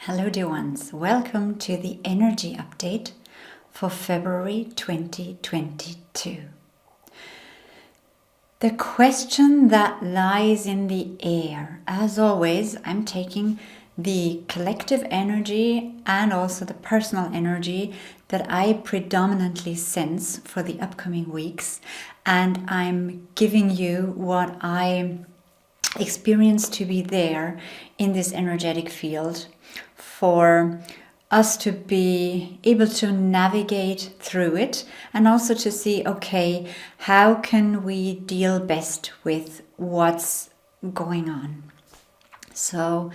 Hello dear ones, welcome to the energy update for February 2022. The question that lies in the air, as always, I'm taking the collective energy and also the personal energy that I predominantly sense for the upcoming weeks, and I'm giving you what I experience to be there in this energetic field for us to be able to navigate through it and also to see, okay, how can we deal best with what's going on? So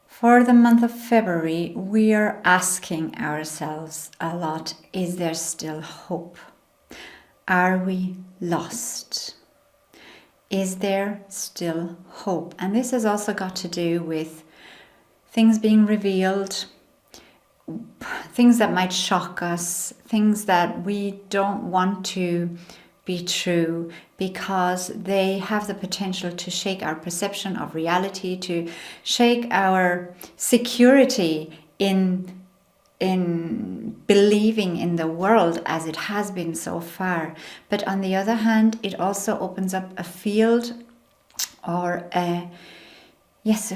for the month of February, we are asking ourselves a lot, is there still hope? Are we lost? Is there still hope? And this has also got to do with things being revealed, things that might shock us, things that we don't want to be true because they have the potential to shake our perception of reality, to shake our security in believing in the world as it has been so far. But on the other hand, it also opens up a field or a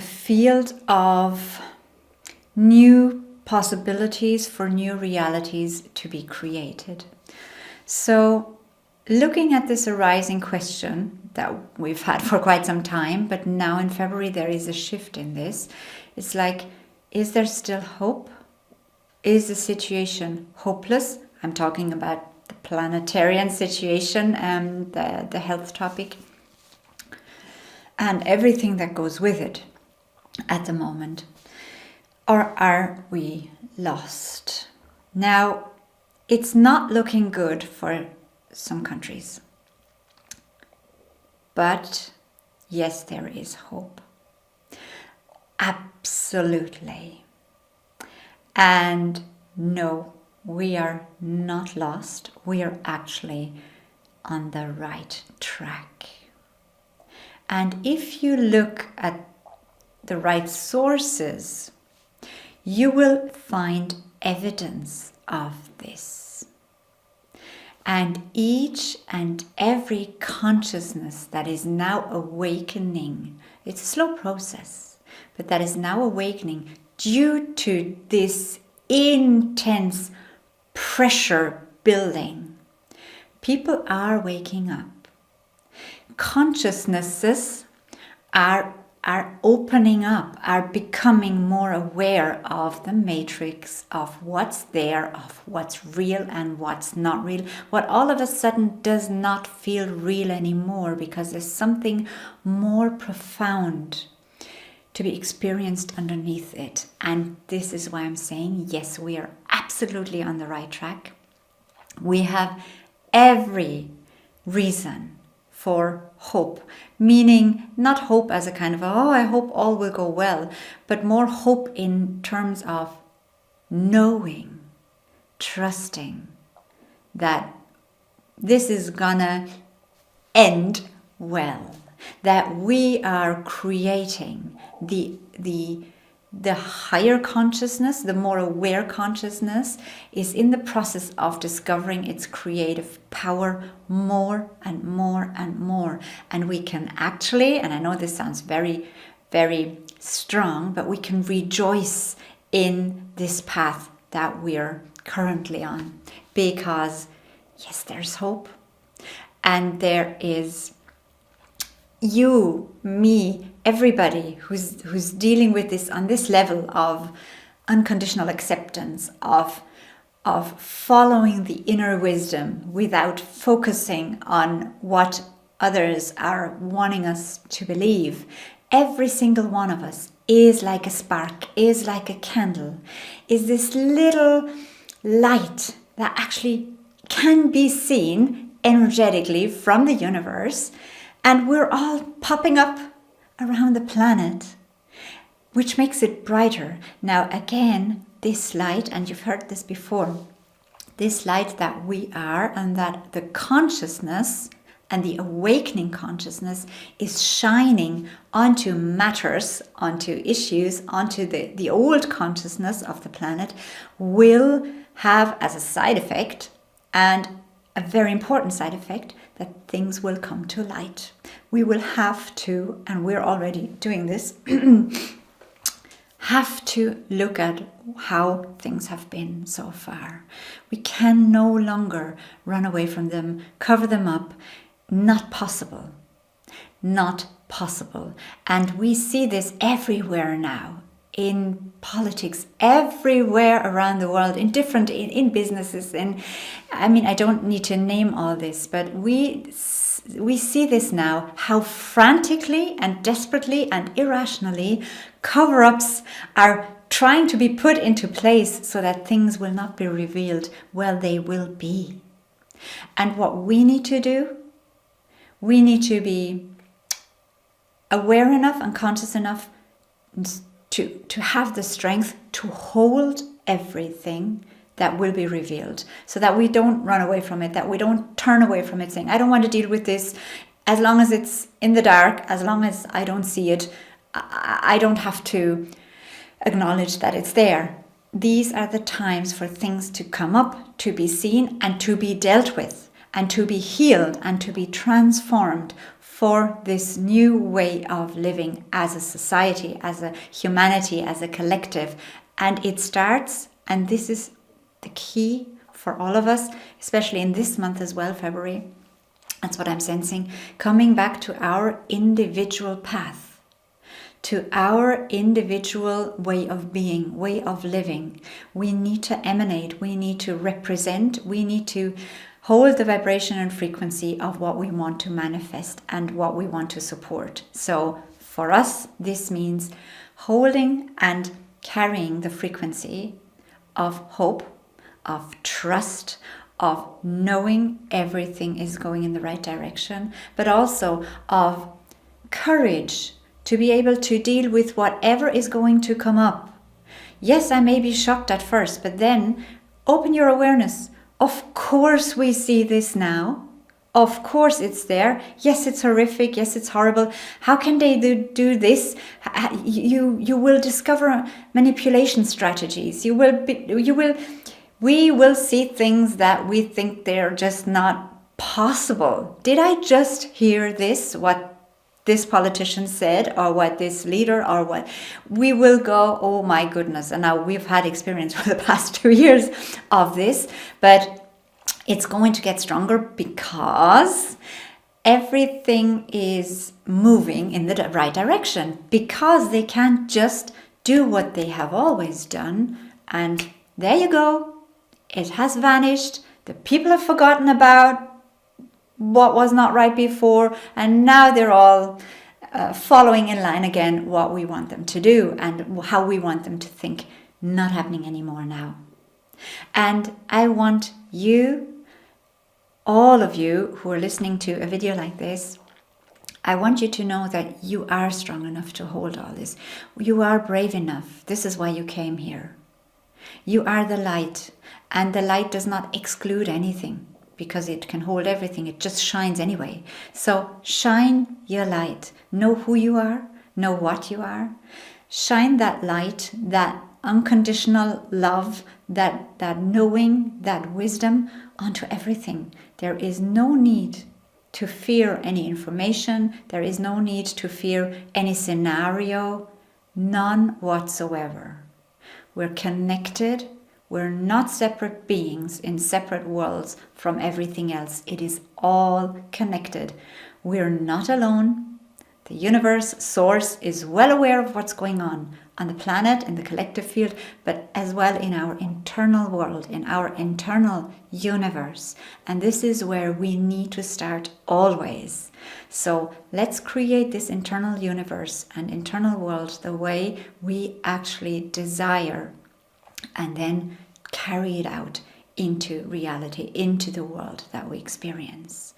field of new possibilities for new realities to be created. So looking at this arising question that we've had for quite some time, but now in February there is a shift in this. It's like, is there still hope? Is the situation hopeless? I'm talking about the planetarian situation, the health topic, and everything that goes with it at the moment. Or are we lost? Now, it's not looking good for some countries. But yes, there is hope. Absolutely. And no, we are not lost. We are actually on the right track. And if you look at the right sources, you will find evidence of this. And each and every consciousness that is now awakening, it's a slow process, but that is now awakening due to this intense pressure building. People are waking up. Consciousnesses are opening up, are becoming more aware of the matrix, of what's there, of what's real and what's not real. What all of a sudden does not feel real anymore because there's something more profound to be experienced underneath it. And this is why I'm saying, yes, we are absolutely on the right track. We have every reason for hope, meaning not hope as a kind of, oh, I hope all will go well, but more hope in terms of knowing, trusting that this is gonna end well, that we are creating the higher consciousness, the more aware consciousness is in the process of discovering its creative power more and more and more. And we can actually, and I know this sounds very, very strong, but we can rejoice in this path that we're currently on because, yes, there's hope. And there is you, me, everybody who's dealing with this on this level of unconditional acceptance, of following the inner wisdom without focusing on what others are wanting us to believe. Every single one of us is like a spark, is like a candle, is this little light that actually can be seen energetically from the universe. And we're all popping up around the planet, which makes it brighter. Now, again, this light, and you've heard this before, this light that we are and that the consciousness And the awakening consciousness is shining onto matters, onto issues, onto the old consciousness of the planet, will have as a side effect, and a very important side effect, that things will come to light. We will have to, and we're already doing this, have to look at how things have been so far. We can no longer run away from them, cover them up. Not possible. Not possible. And we see this everywhere now, in politics, everywhere around the world, in businesses. I don't need to name all this, but we see this now, how frantically and desperately and irrationally cover-ups are trying to be put into place so that things will not be revealed. Well, they will be. And what we need to do, we need to be aware enough and conscious enough to have the strength to hold everything that will be revealed, so that we don't run away from it, that we don't turn away from it saying, I don't want to deal with this. As long as it's in the dark, as long as I don't see it, I don't have to acknowledge that it's there. These are the times for things to come up, to be seen, and to be dealt with, and to be healed, and to be transformed for this new way of living as a society, as a humanity, as a collective. And it starts, and this is the key for all of us, especially in this month as well, February. That's what I'm sensing, coming back to our individual path, to our individual way of being, way of living. We need to emanate, we need to represent, we need to hold the vibration and frequency of what we want to manifest and what we want to support. So for us, this means holding and carrying the frequency of hope, of trust, of knowing everything is going in the right direction, but also of courage to be able to deal with whatever is going to come up. Yes, I may be shocked at first, but then open your awareness. Of course we see this now. Of course it's there. Yes, it's horrific. Yes, it's horrible. How can they do this? You will discover manipulation strategies. We will see things that we think they're just not possible. Did I just hear this? What this politician said, or what this leader, or what? We will go, oh my goodness. And now we've had experience for the past 2 years of this, but it's going to get stronger because everything is moving in the right direction, because they can't just do what they have always done. And there you go. It has vanished. The people have forgotten about what was not right before, and now they're all following in line again what we want them to do and how we want them to think. Not happening anymore now. And I want you, all of you who are listening to a video like this, I want you to know that you are strong enough to hold all this. You are brave enough. This is why you came here. You are the light, and the light does not exclude anything, because it can hold everything. It just shines anyway. So shine your light. Know who you are. Know what you are. Shine that light, that unconditional love, that knowing, that wisdom onto everything. There is no need to fear any information. There is no need to fear any scenario. None whatsoever. We're connected. We're not separate beings in separate worlds from everything else. It is all connected. We're not alone. The universe, source, is well aware of what's going on the planet, in the collective field, but as well in our internal world, in our internal universe. And this is where we need to start always. So let's create this internal universe and internal world the way we actually desire, and then carry it out into reality, into the world that we experience.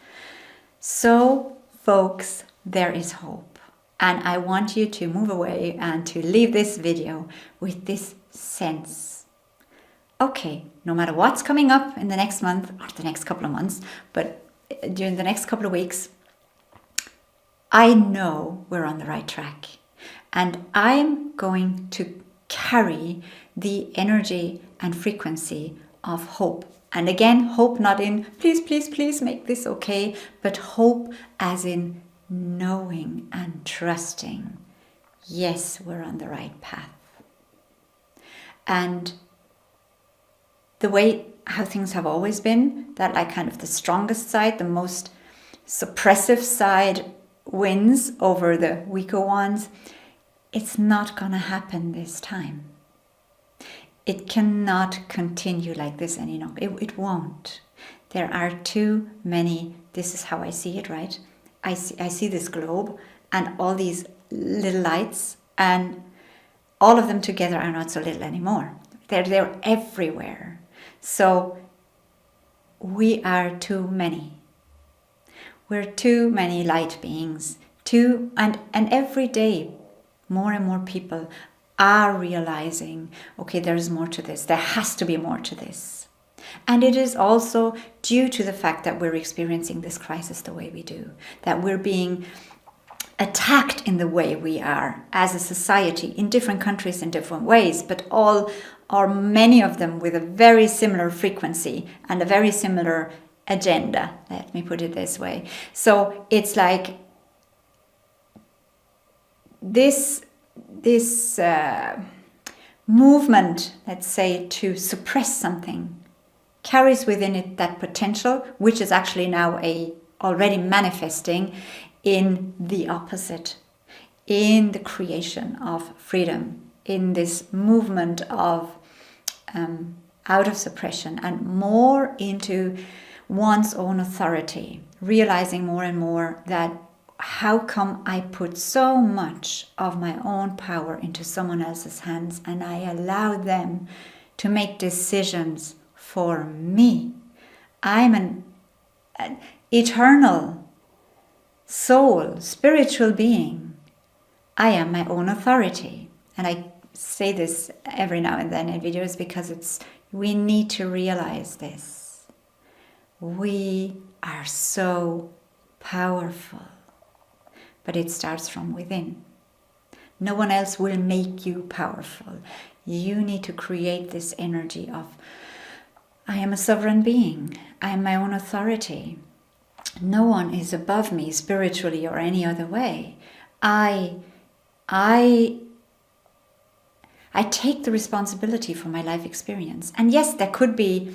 So, folks, there is hope. And I want you to move away and to leave this video with this sense. Okay, no matter what's coming up in the next month or the next couple of months, but during the next couple of weeks, I know we're on the right track. And I'm going to carry the energy and frequency of hope. And again, hope not in, please, please, please make this okay, but hope as in knowing and trusting. Yes, we're on the right path. And the way how things have always been, that like kind of the strongest side, the most suppressive side wins over the weaker ones, it's not going to happen this time. It cannot continue like this any longer. It won't. There are too many, this is how I see it, right? I see this globe and all these little lights, and all of them together are not so little anymore. They're everywhere. So we are too many. We're too many light beings. And every day more and more people are realizing, okay, there's more to this. There has to be more to this. And it is also due to the fact that we're experiencing this crisis the way we do, that we're being attacked in the way we are as a society in different countries in different ways, but all or many of them with a very similar frequency and a very similar agenda, let me put it this way. So it's like this movement, let's say, to suppress something carries within it that potential, which is actually now already manifesting in the opposite, in the creation of freedom, in this movement of out of suppression and more into one's own authority, realizing more and more that how come I put so much of my own power into someone else's hands and I allow them to make decisions for me? I'm an eternal soul, spiritual being. I am my own authority. And I say this every now and then in videos because we need to realize this. We are so powerful. But it starts from within. No one else will make you powerful. You need to create this energy of, I am a sovereign being. I am my own authority. No one is above me spiritually or any other way. I take the responsibility for my life experience. And yes, there could be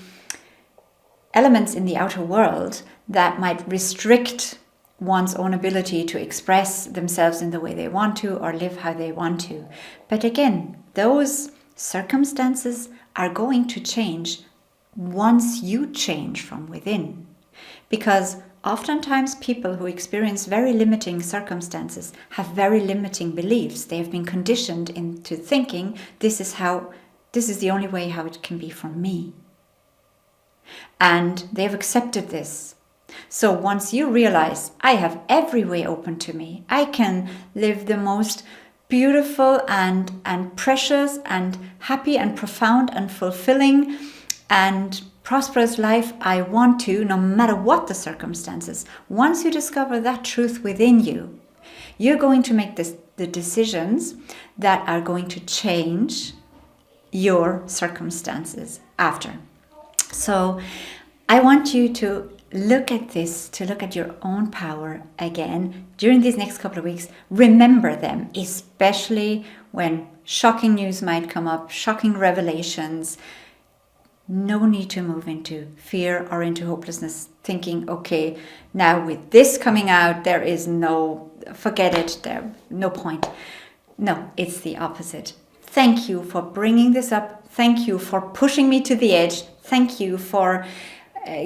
elements in the outer world that might restrict one's own ability to express themselves in the way they want to or live how they want to. But again, those circumstances are going to change once you change from within. Because oftentimes people who experience very limiting circumstances have very limiting beliefs. They have been conditioned into thinking this is the only way how it can be for me. And they've accepted this. So once you realize I have every way open to me, I can live the most beautiful and precious and happy and profound and fulfilling and prosperous life I want to, no matter what the circumstances. Once you discover that truth within you, you're going to make the decisions that are going to change your circumstances after. So I want you to look at this, to look at your own power again during these next couple of weeks. Remember them, especially when shocking news might come up, shocking revelations. No need to move into fear or into hopelessness, thinking, okay, now with this coming out, there is forget it, no point. No, it's the opposite. Thank you for bringing this up. Thank you for pushing me to the edge. Thank you for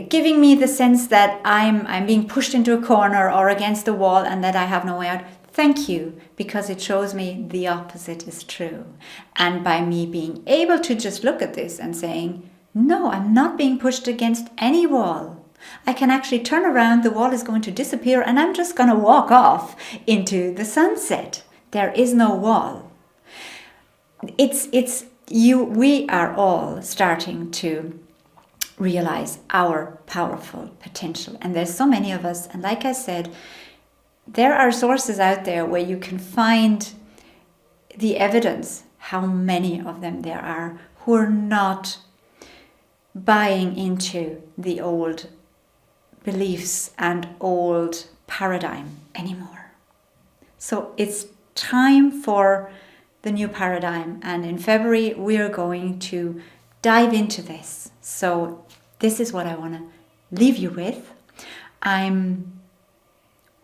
giving me the sense that I'm being pushed into a corner or against a wall and that I have no way out. Thank you, because it shows me the opposite is true. And by me being able to just look at this and saying, no, I'm not being pushed against any wall. I can actually turn around, the wall is going to disappear, and I'm just going to walk off into the sunset. There is no wall. We are all starting to realize our powerful potential. And there's so many of us. And like I said, there are sources out there where you can find the evidence, how many of them there are, who are not buying into the old beliefs and old paradigm anymore. So it's time for the new paradigm, and in February we are going to dive into this. So this is what I want to leave you with. I'm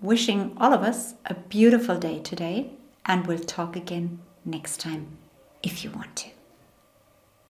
wishing all of us a beautiful day today, and we'll talk again next time if you want to.